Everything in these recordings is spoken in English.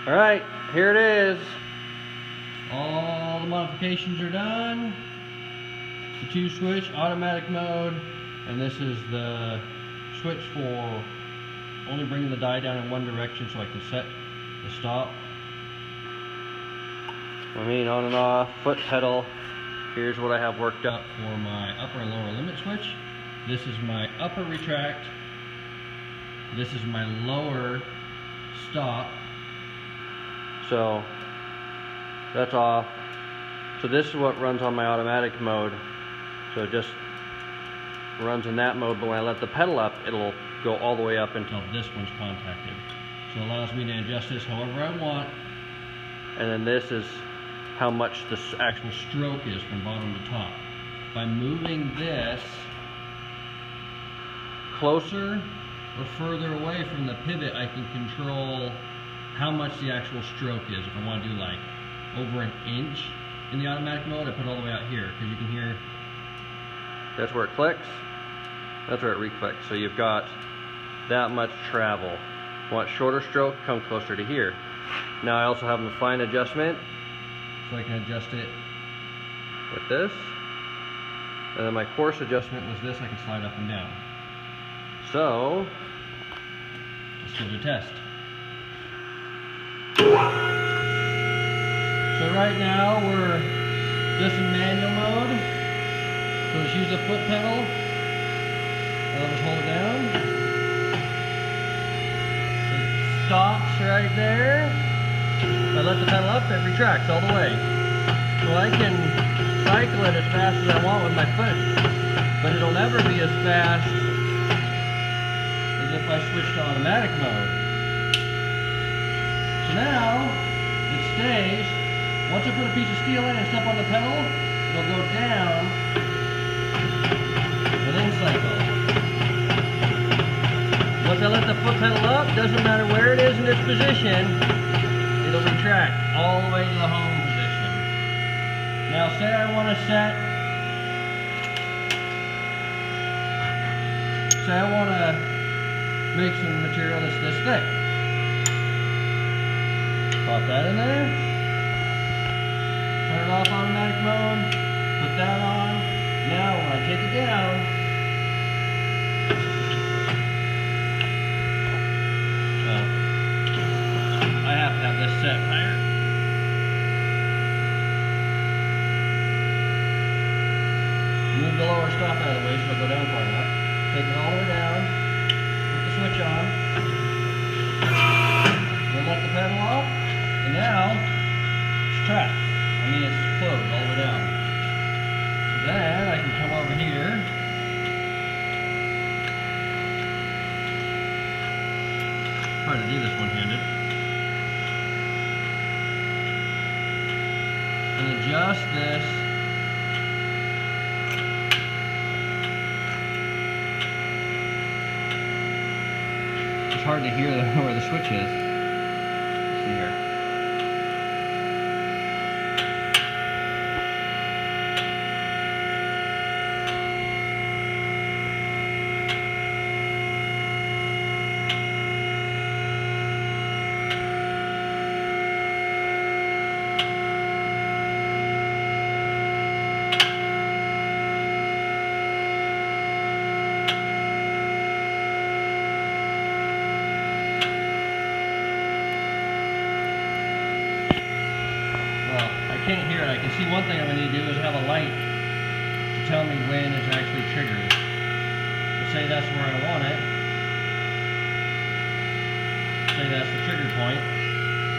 Alright, here it is. All the modifications are done. The 2 switch, automatic mode, and this is the switch for only bringing the die down in one direction so I can set the stop. I mean, on and off, foot pedal. Here's what I have worked up for my upper and lower limit switch. This is my upper retract. This is my lower stop. So that's off. So this is what runs on my automatic mode. So it just runs in that mode, but when I let the pedal up, it'll go all the way up until this one's contacted. So it allows me to adjust this however I want. And then this is how much the actual stroke is from bottom to top. By moving this closer or further away from the pivot, I can control how much the actual stroke is. If I want to do like over an inch in the automatic mode, I put it all the way out here, because you can hear that's where it clicks, that's where it re-clicks. So you've got that much travel. Want shorter stroke, come closer to here. Now I also have a fine adjustment, so I can adjust it with this. And then my coarse adjustment was this, I can slide up and down. So let's give it a test. So right now we're just in manual mode. So let's use the foot pedal. I'll just hold it down. It stops right there. If I let the pedal up, it retracts all the way. So I can cycle it as fast as I want with my foot, but it'll never be as fast as if I switch to automatic mode. So now it stays. Once I put a piece of steel in and step on the pedal, it'll go down and then cycle. Once I let the foot pedal up, doesn't matter where it is in its position, it'll retract all the way to the home position. Now say I want to make some material that's this thick. Pop that in there. Turn it off automatic mode. Put that on. Now when I take it down, I have to have this set higher. Move the lower stop out of the way so it'll go down far enough. Take it all the way down. Put the switch on. Then let the pedal off. And now it's trapped. I mean, it's closed all the way down. So then I can come over here. Try to do this one-handed. And adjust this. It's hard to hear where the switch is. Let's see here. I can't hear it. I can see one thing I'm going to need to do is have a light to tell me when it's actually triggered. So say that's where I want it. Say that's the trigger point.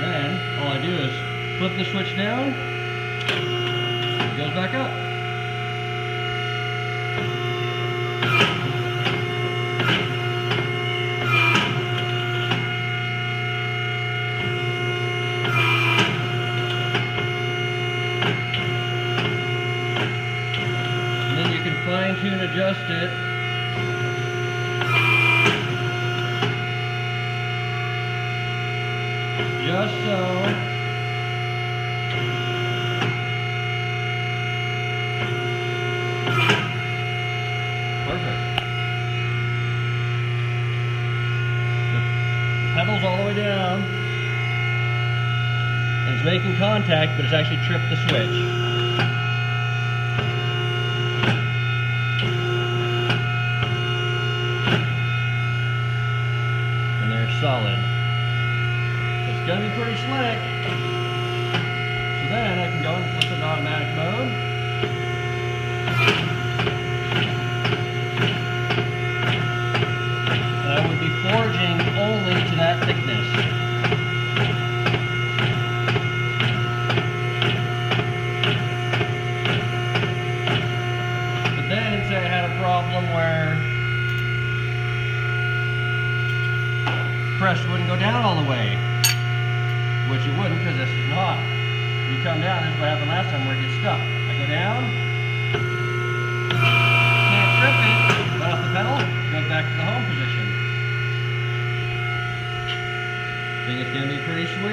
Then all I do is flip the switch down. It goes back up. Fine-tune adjust it. Just so. Perfect. The pedal's all the way down. It's making contact, but it's actually tripped the switch. And they're solid. So it's gonna be pretty slick. So then I can go and flip it in automatic mode. And I would be forging only to that thickness. But then say I had a problem where pressure wouldn't go down all the way, which it wouldn't because this is not. You come down, this is what happened last time where it gets stuck. I go down, can't trip it, let off the pedal, goes back to the home position. I think it's going to be pretty sweet.